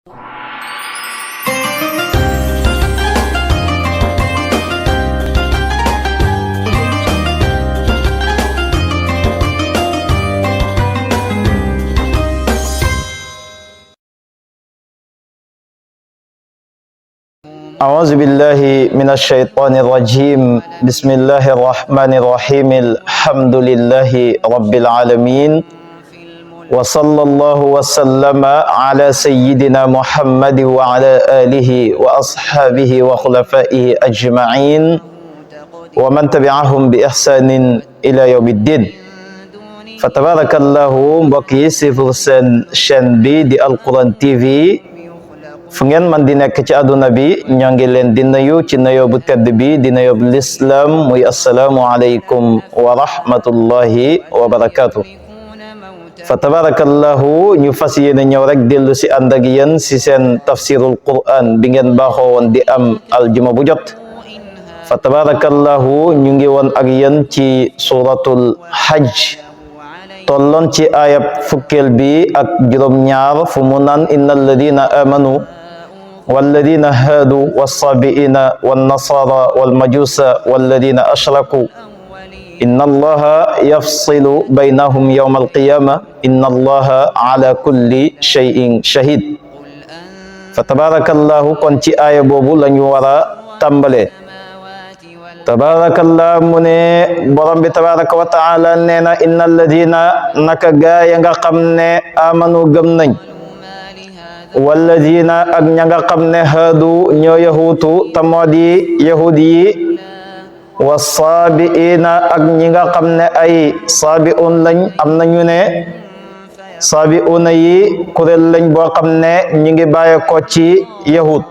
A'udzu billahi minasyaitonir rajim. Bismillahirrahmanirrahim. Alhamdulillahi rabbil alamin. Wa sallallahu wa sallama ala sayyidina Muhammad wa ala alihi wa ashabihi wa khulafaihi ajma'in wa man tabi'ahum bi ihsanin ila yaumiddin. Fatabarakallahu, mbokk yi sifur seen chaîne bi di Alquran TV fu ngeen man di nekk ci àdduna bi, ñoo ngi leen di nuyu ci nuyoo bu tedd bi di nuyoo bu lislaam, muy assalaamu aleykum wa rahmatullahi wa barakaatu. Fa tabarakallahu, ñu fas yéene ñëw rek dellu si ànd ak yéen si seen tafsirul Qur'an bi ngeen baaxoo woon di am aljuma bu jot. Fa tabarakallahu, ñu ngi woon ak yéen ci suratul hajj, tolloon ci ayab fukkeel bi ak juróom-ñaar fu mu naan innal ladina amanu والذين هادوا والصابئين والنصارى والمجوس والذين أشركوا إن الله يفصل بينهم يوم القيامة إن الله على كل شيء شهيد. فتبارك الله كنت آية بوبو لن يورا تنبلي. تبارك الله من برم تبارك وتعالى نينا إن الذين نكغا ينغا آمنوا گمنن walladina ak ña nga xam ne haadu ñoo yahuutu tamoodi yahudi yi wa saabiina ak ñi nga xam ne ay saabiun lañ, am na ñu ne saabiuna yi kuréel lañ boo xam ne ñi ngi bàyyi ko ci yahud,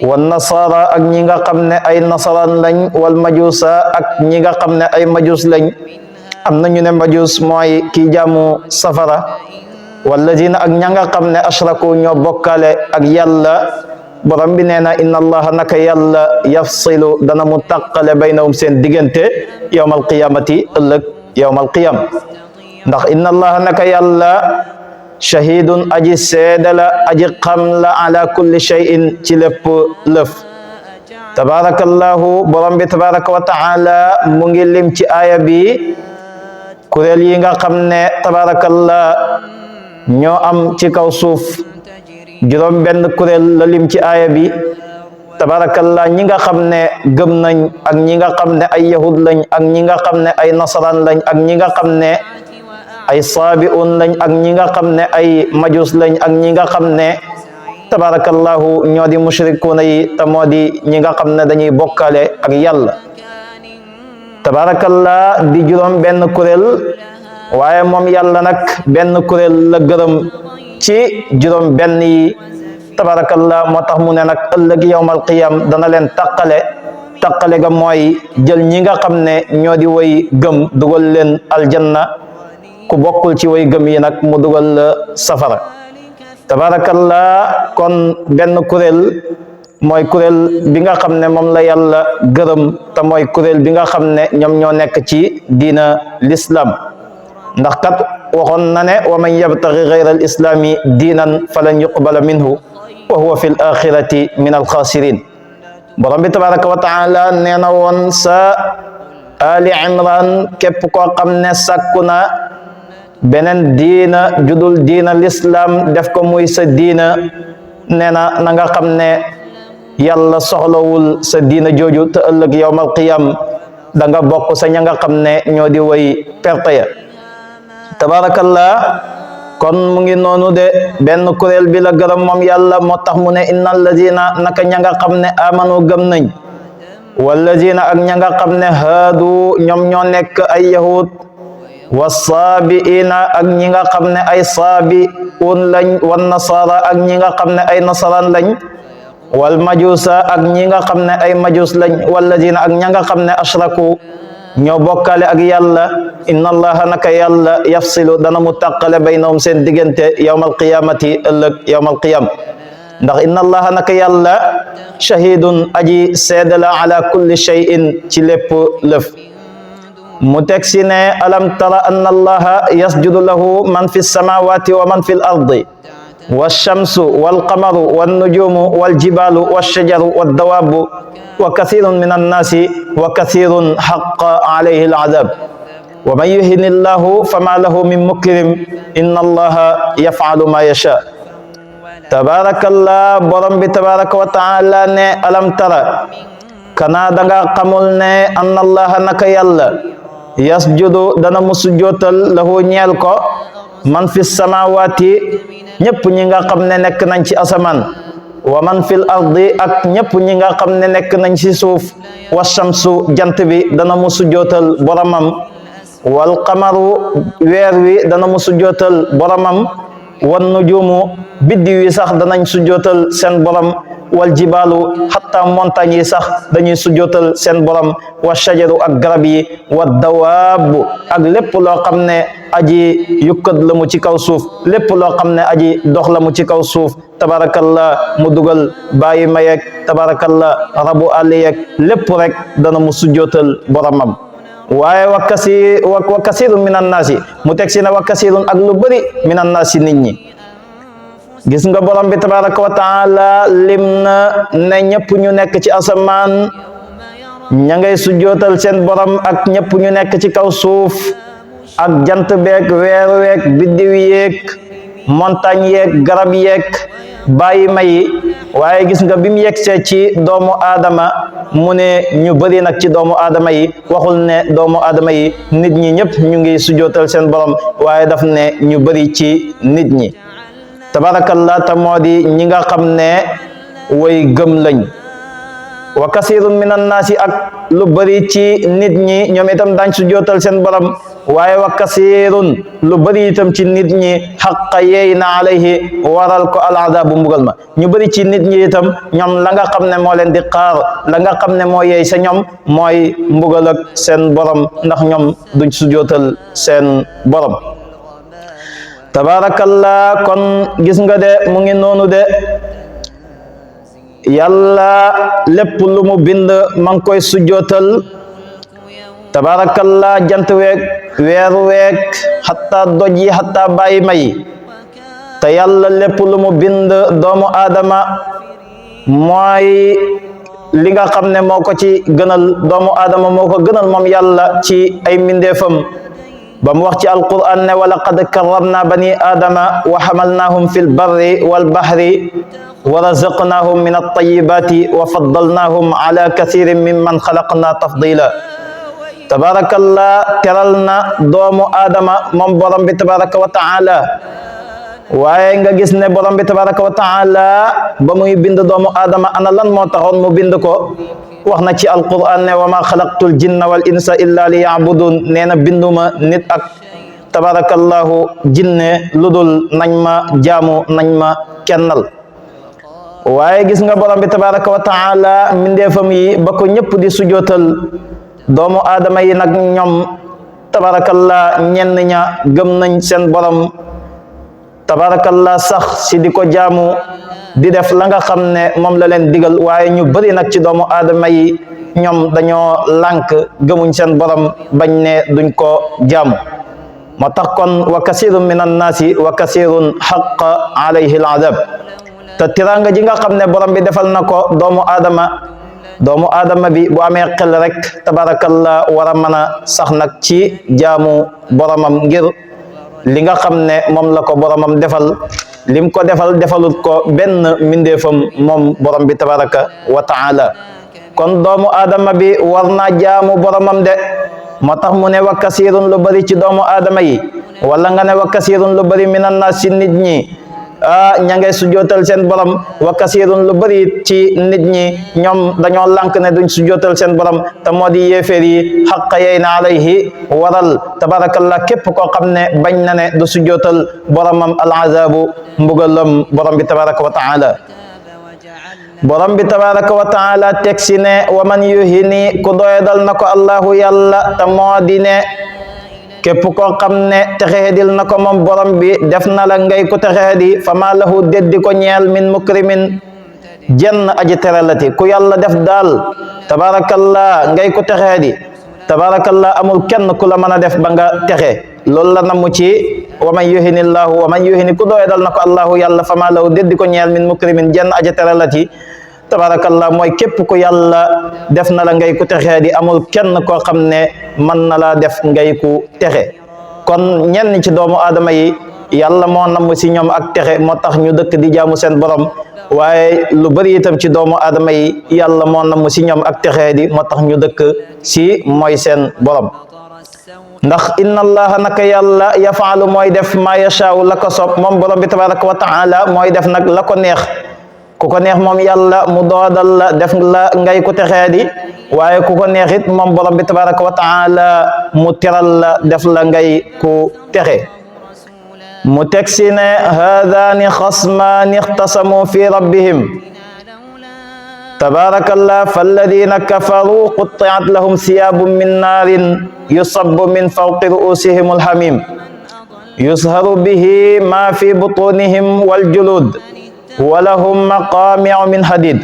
wa nasara ak ñi nga xam ne ay nasaraan lañ, wal majusa ak ñi nga xam ne ay majus lañ, am na ñu ne majus mooy kii jaamu safara, walladina ak ña nga xam ne ashraku ñoo bokkale ak yàlla. borom bi nee na inna allaha naka yàlla yafsilu dana mu tàqale baynahum seen diggante yawmal qiyamati, ëllëg yawmal qiyam. ndax inna allaha naka yàlla shahidun aji seede la, aji xam la ala kulli shay'in ci lépp lëf. tabarakallahu, borom bi tabaraka wa taala mu ngi lim ci aaya bi kuréel yi nga xam ne tabarakallah ñoo am ci kaw suuf. juróom benn kuréel la lim ci aaya bi. tabarakallah, ñi nga xam ne gëm nañ ak ñi nga xam ne ay yahud lañ ak ñi nga xam ne ay nasaraan lañ ak ñi nga xam ne ay saabiun lañ ak ñi nga xam ne ay majus lañ ak ñi nga xam ne tabarakallahu ñoo di mushrikuuna yi te moo di ñi nga xam ne dañuy bokkale ak yàlla. tabarakallah di juróom benn kuréel, waaye moom yàlla nag benn kuréel la gërëm ci juróom benn yi. tabarakallah, moo tax mu ne nag ëllëg yawmal qiyam dana leen taqale ga mooy jël ñi nga xam ne ñoo di way gëm dugal leen aljanna, ku bokkul ci way gëm yi nag mu dugal la safara. tabarakallah, kon benn kuréel mooy kuréel bi nga xam ne moom la yàlla gërëm te mooy kuréel bi nga xam ne ñoom ñoo nekk ci diina l'islam. ndax kat waxoon na ne wa man yabtaghi ghayra al islami diinan falan yuqbala minhu wa huwa fi l axirati min al xaasirin. borom bi tabaraka wa taala nee na woon sa ali imran, képp koo xam ne sàkku na beneen diina judul diina l'islam def ko muy sa diina, nee na na nga xam ne yàlla soxlawul sa diina jooju te ëllëg yawmal qiyam da nga bokk sa ña nga xam ne ñoo di way perte ya. tabarakallah, kon mu ngi noonu de benn kuréel bi la gërëm moom yàlla, moo tax mu ne innal ladina naka ña nga xam ne amanu gëm nañ, walladina ak ña nga xam ne haadu ñoom ñoo nekk ay yahud, wasaabiina ak ñi nga xam ne ay saabiun lañ, wan nasara ak ñi nga xam ne ay nasaraan lañ, wal majusa ak ñi nga xam ne ay majus lañ, walladina ak ña nga xam ne ashraku ñoo bokkale ak yàlla. inna allaha naka yàlla yafsilu dana mu tàqale baynahum seen diggante yawmal qiyamati, ëllëg yawmal qiyam. ndax inna allaha naka yàlla shahidun aji seede la ala kulli shay'in ci lépp lëf. mu teg si ne alam tara anna allaha yasjudu lahu man fi samawati wa man fi l ardi والشمس والقمر والنجوم والجبال والشجر والدواب وكثير من الناس وكثير حق عليه العذاب ومن يهن الله فما له من مكرم إن الله يفعل ما يشاء تبارك الله borom bi tabaraka wa taala ne alam tara kana danga xamul ne anna allaha naka yàlla yasjudu dana mu sujjootal lahu ñeel ko man fi samawati ñépp ñi nga xam ne nekk nañ ci asamaan wa man fil ardi ak ñépp ñi nga xam ne nekk nañ ci suuf wa shamsu jant bi dana mu sujjootal boromam wal qamaru weer wi dana mu sujjootal boromam wan nujumu biddi wi sax danañ sujjootal seen borom wal jibaalu hatta montagne yi sax dañuy sujjootal seen borom wa shajaru ak garab yi wa dawaab ak lépp loo xam ne aji yukkat la mu ci kaw suuf lépp loo xam ne aji dox la mu ci kaw suuf tabarakallah mu dugal bàyyi mayeg tabarakallah rabu àll yeeg lépp rek dana mu sujjootal boromam waaye wa kasirun minan naasi mu teg si ne wa kasirun ak lu bëri minan naasi nit ñi gis nga borom bi tabaraka wa taala lim na ne ñëpp ñu nekk ci asamaan ña ngay sujjootal seen borom ak ñëpp ñu nekk ci kaw suuf ak jant beeg weer weeg biddiw yeeg montagne yeeg garab yeeg bàyyi mayi waaye gis nga bi mu yegsee ci doomu aadama mu ne ñu bëri nag ci doomu aadama yi waxul ne doomu aadama yi nit ñi ñëpp ñu ngi sujjootal seen borom waaye daf ne ñu bëri ci nit ñi tabarakallah ta moo di ñi nga xam ne way gëm lañ wa kasirun minan naasi ak lu bëri ci nit ñi ñoom itam dañ sujjootal seen borom waaye wa kasirun lu bëri itam ci nit ñi xaqa yeey na alayhi waral ko al adabu mbugal ma ñu bëri ci nit ñi itam ñoom la nga xam ne moo leen di xaar la nga xam ne moo yeey sa ñoom mooy mbugal ak seen borom ndax ñoom duñ sujjootal seen borom tabarakallah kon gis nga de mu ngi noonu de yàlla lépp lu mu bind ma ngi koy sujjootal tabarakallah jant weeg weer weeg hatta doj yi hatta bàyyi may te yàlla lépp lu mu bind doomu aadama mooy li nga xam ne moo ko ci gënal doomu aadama moo ko gënal moom yàlla ci ay mindeefam ba mu wax ci alquran ne wa laqad karramna bani aadama wa hamalnahum fil barri wal bahri wa razaqnahum min at-tayyibati wa faddalnahum ala kathirin mimman khalaqna tafdila tabarakallah teral na doomu aadama moom borom bi tabaraka wa taala waaye nga gis ne borom bi tabaraka wa taala ba muy bind doomu aadama ana lan moo taxoon mu bind ko wax na ci alquran ne wa ma xalaqtul jinna wal insa illa li yabudun nee na binduma nit ak tabarakallahu jinne ludul nañ ma jaamu nañ ma kennal waaye gis nga borom bi tabaraka wa taala mindeefam yi ba ko ñëpp di sujootal doomu aadama yi nag ñoom tabarakallah ñenn ña gëm nañ seen borom tabarakallah sax si di ko jaamu di def la nga xam ne moom la leen digal waaye ñu bëri nag ci doomu aadama yi ñoom dañoo lànk gëmuñ seen borom bañ ne duñ ko jaamu moo tax kon wa kasirun min annaasi wa kasirun xaqa alayhi al adab te tiranga ji nga xam ne borom bi defal na ko doomu aadama bi bu amee xel rek tabarakallah war a mën a sax nag ci jaamu boromam ngir li nga xam ne moom la ko boromam defal lim ko defalut ko benn mindeefam moom borom bi tabaraka wa taala kon doomu aadama bi war naa jaamu boromam de moo tax mu ne wa kasirun lu bari ci doomu aadama yi wala nga ne wa kasirun lu bari minan naas ci nit ñi ña ngay sujjootal seen borom wa kasirun lu bari ci nit ñi ñoom dañoo lànk ne duñ sujjootal seen borom te moo di yéeféer yi xaqa yey na alayhi waral tabarakallah képp koo xam ne bañ na ne du sujjootal boromam al azabu mbugalam borom bi tabaraka wa taala borom bi tabaraka wa taala teg si ne wa man yuhini ku doyadal na ko allahu yàlla te moo di ne képp koo xam ne texeedil na ko moom borom bi def na la ngay ko texeedi fa maa lahu deddi ko ñeel min mukrimin jenn aji teralati ku yàlla def daal tabarakallah ngay ko texeedi tabarakallah amul kenn ku la mën a def ba nga texe loolu la namu ci wa man yuhinillahu wa man yuhini ku doye dal na ko allahu yàlla fama lahu déddi ko ñeel min mukrimin jenn aja teralati tabarakallah mooy képp ku yàlla def na la ngay ku texee di amul kenn koo xam ne mën na laa def ngay ku texe kon ñenn ci doomu aadama yi yàlla moo namm si ñoom ak texe moo tax ñu dëkk di jaamu seen borom waaye lu bari itam ci doomu aadama yi yàlla moo namm si ñoom ak texe di moo tax ñu dëkk si mooy seen borom ndax inna allaha naka yàlla yafaalu mooy def ma yashaaw la ko soob moom borom bi tabaraka wa taala mooy def nag la ko neex ku ko neex moom yàlla mu doodal la def la ngay ku texee di waaye ku ko neex it moom borom bi tabaraka wa taala mu teral la def la ngay ku texe mu teg si ne haadaani xasmaani ixtasamu fi rabbihim tabarakallah falladina kafaru quttiat lahum siyabun min naarin yusabbu min fawqi ru'usihim alhamim yusharu bihi ma fi butunihim waljulud walahum maqami'u min hadid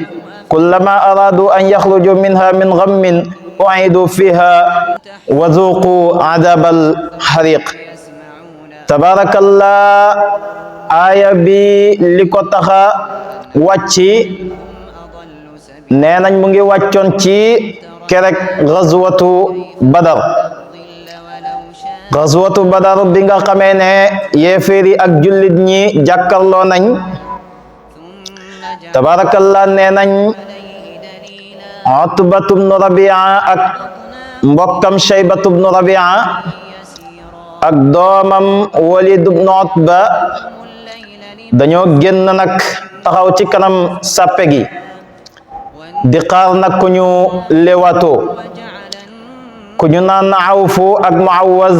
kullama aradu an yakhruju minha min ghammin u'idu fiha wa dhuqu adabal hariq tabarakallah aya bi li ko taxa wàcci nee nañ mu ngi wàccoon ci kerek gazwatu badar bi nga xamee ne yéeféeri ak jullit ñi jàkkarloo nañ tabarakallah nee nañ Utbatu bnu Rabia ak mbokkam Shaybatu bnu Rabia ak doomam Walid bnu Utba dañoo génn nag taxaw ci kanam sàppe gi di xaar nag ku ñu lewato ku ñu naan Awfu ak Muawaz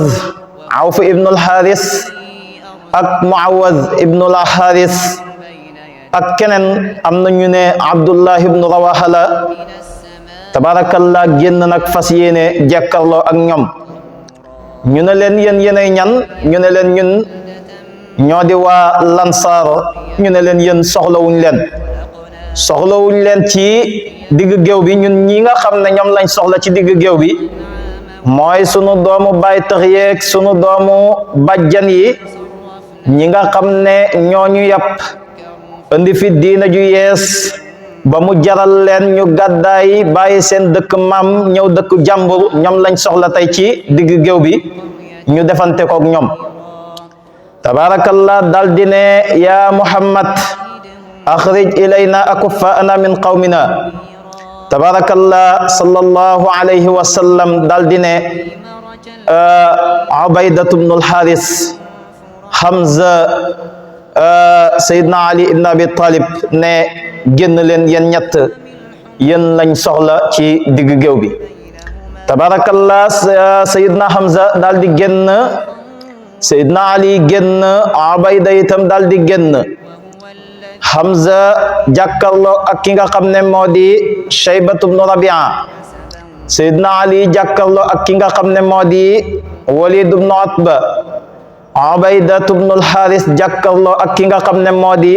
Awfu ibnu al-Haris ak Muawaz ibnu al-Haris ak keneen am na ñu ne Abdullah ibnu Rawaha la tabarakallah génn nag fas yéene jàkkarloo ak ñoom ñu ne leen yéen yéenay ñan ñu ne leen ñun ñoo di waa Lansaar ñu ne leen yéen soxlawuñ leen ci digg géew bi ñun ñi nga xam ne ñoom lañ soxla ci digg géew bi mooy sunu doomu baay tax yeeg sunu doomu bajjan yi ñi nga xam ne ñooñu yàpp indi fi diina ju yees ba mu jaral leen ñu gàddaay bàyyi seen dëkk maam ñëw dëkk jàmbur ñoom lañ soxla tey ci digg géew bi ñu defante kook ñoom tabarakallah dal di ne ya Muhammad akhrij ilayna akuffaana min qawmina tabarakallah sallallahu alayhi wa sallam dal di ne Ubaydatu bnu al-Haris Hamza Seydina Ali ibn Abi Talib ne génn leen yéen ñett yéen lañ soxla ci digg géew bi tabarakallah Seydina Hamza daal di génn Seydina Ali génn Ubayda itam daal di génn Hamza jàkkarloo ak ki nga xam ne moo di Shaybatu bnu Rabia Seydina Ali jàkkarloo ak ki nga xam ne moo di Walid bnu Utba Ubaydatu bnu al-Haris jàkkarloo ak ki nga xam ne moo di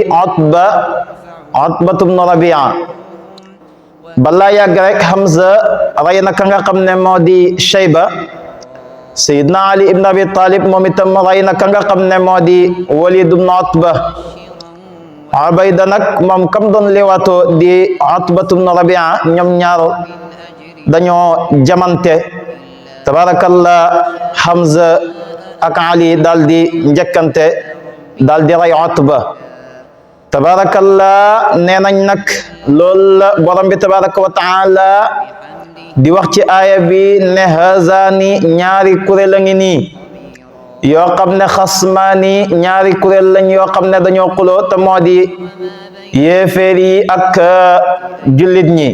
Utbatu bnu Rabia balaa yàgg rek Hamza rey na ka nga xam ne moo di Shayba Seydina Ali ibn Abi Talib moom itam rey na ka nga xam ne moo di Walid bnu Utba Ubayda nag moom kam doon lewato di Utbatu bnu Rabia ñoom ñaar dañoo jamante tabarakallah Hamza ak Ali daal di njëkkante daal di rey Utba tabarakallah nee nañ nag loolu la borom bi tabaraka wa taala di wax ci aaya bi ne hazaani ñaari kuréel a ngi nii yoo xam ne xasmaani ñaari kuréel lañ yoo xam ne dañoo xuloo te moo di yéeféer yi ak jullit ñi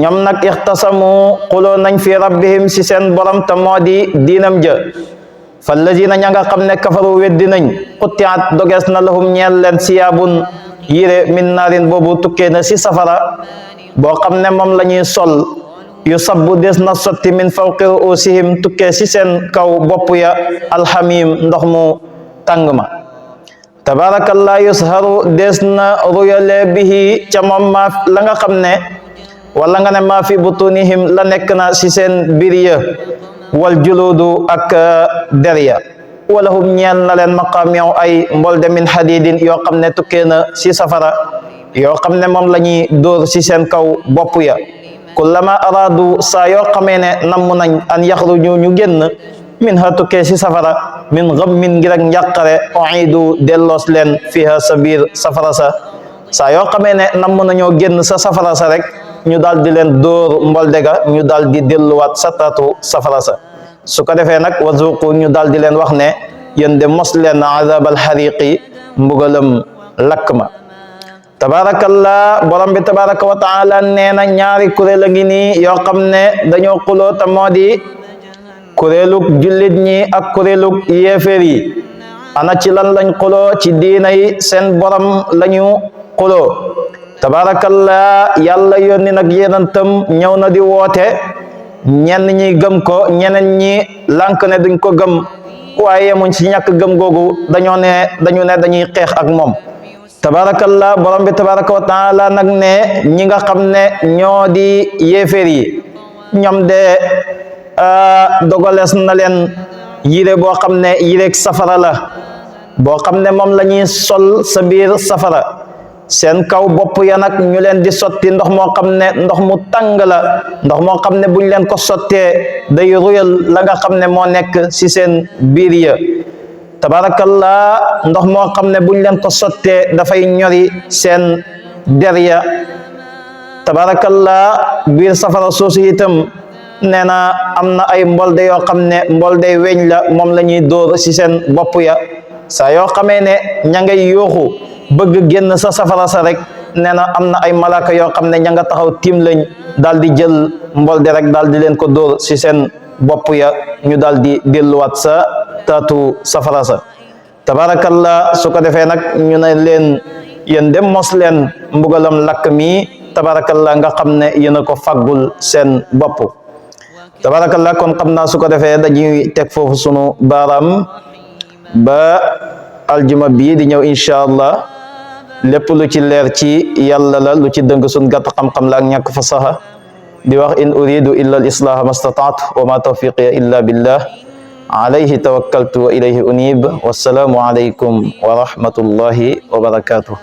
ñoom nag ixtasamu xuloo nañ fi rabbihim si seen borom te moo di diinam ja fallazina ña nga xam ne kafaru weddi nañ quttiat dogees na lahum ñeel leen siyaabun yére min naarin boobu tukkee na si safara boo xam ne moom la ñuy sol yu sabbu des na sotti min fawqi ruusihim tukkee si seen kaw bopp ya alhamim ndox mu tàng ma tabarakallah yusharu des na ruyale bihi ca moom ma la nga xam ne wala nga ne maa fi butunihim la nekk na si seen biir ya wal juludu ak derya walahum ñeel na leen maqaami'u ay mbolde min hadidin yoo xam ne tukkee na si safara yoo xam ne moom la ñuy dóor si seen kaw bopp ya kullama araadu saa yoo xamee ne namm nañ an yaxruju ñu génn min ha tukkee si safara min ghammin ngir ak njàqare u'idu delloos leen fiha sa biir safara sa saa yoo xamee ne namm nañoo génn sa safara sa rek ñu daal di leen dóor mbolde ga ñu daal di delluwaat sa taatu safara sa su ko defee nag wazuqu ñu daal di leen wax ne yéen de mos leen azabal xariqi mbugalam lakk ma tabarakallah borom bi tabaraka wa taala nee na ñaari kuréel a ngi nii yoo xam ne dañoo xuloo te moo di kuréelug jullit ñi ak kuréelug yéeféer yi ana ci lan lañ xuloo ci diina yi seen borom lañu xuloo tabarakallah yàlla yónni nag yonentam ñëw na di woote ñenn ñi gëm ko ñeneen ñi lànk ne duñ ko gëm waaye yemuñ ci ñàkk gëm googu dañu ne dañuy xeex ak moom tabarakallah borom bi tabaraka wa taala nag ne ñi nga xam ne ñoo di yéeféer yi ñoom de dogalees na leen yére boo xam ne yéreeg safara la boo xam ne moom la ñuy sol sa biir safara seen kaw bopp ya nag ñu leen di sotti ndox moo xam ne ndox mu tàng la ndox moo xam ne buñ leen ko sottee day ruyal la nga xam ne moo nekk ci seen biir ya tabarakallah ndox moo xam ne buñ leen ko sottee dafay ñori seen der ya tabarakallah biir safara soosu itam nee na am na ay mbolde yoo xam ne mbolde weñ la moom la ñuy dóor ci seen bopp ya saa yoo xamee ne ña ngay yuuxu bëgg génn sa safara sa rek nee na am na ay malaka yoo xam ne ña nga taxaw tiim lañ daal di jël mbolde rek daal di leen ko dóor ci seen bopp ya ñu daal di delluwaat sa taatu safara sa tabarakallah su ko defee nag ñu ne leen yéen dem mos leen mbugalam lakk mi tabarakallah nga xam ne yéen a ko faggul seen bopp tabarakallah kon xam naa su ko defee dañuy teg foofu sunu baaraam ba aljuma bii di ñëw insha allah lépp lu ci leer ci yàlla la lu ci dëng sun gàtt xam-xam la ak ñàkk fasaha di wax in uridu illa al islaha mastataatu wa ma tawfiqiya illa billah alayhi tawakkaltu wa ilayhi unib wassalaamu alaykum wa rahmatullahi wa barakatuh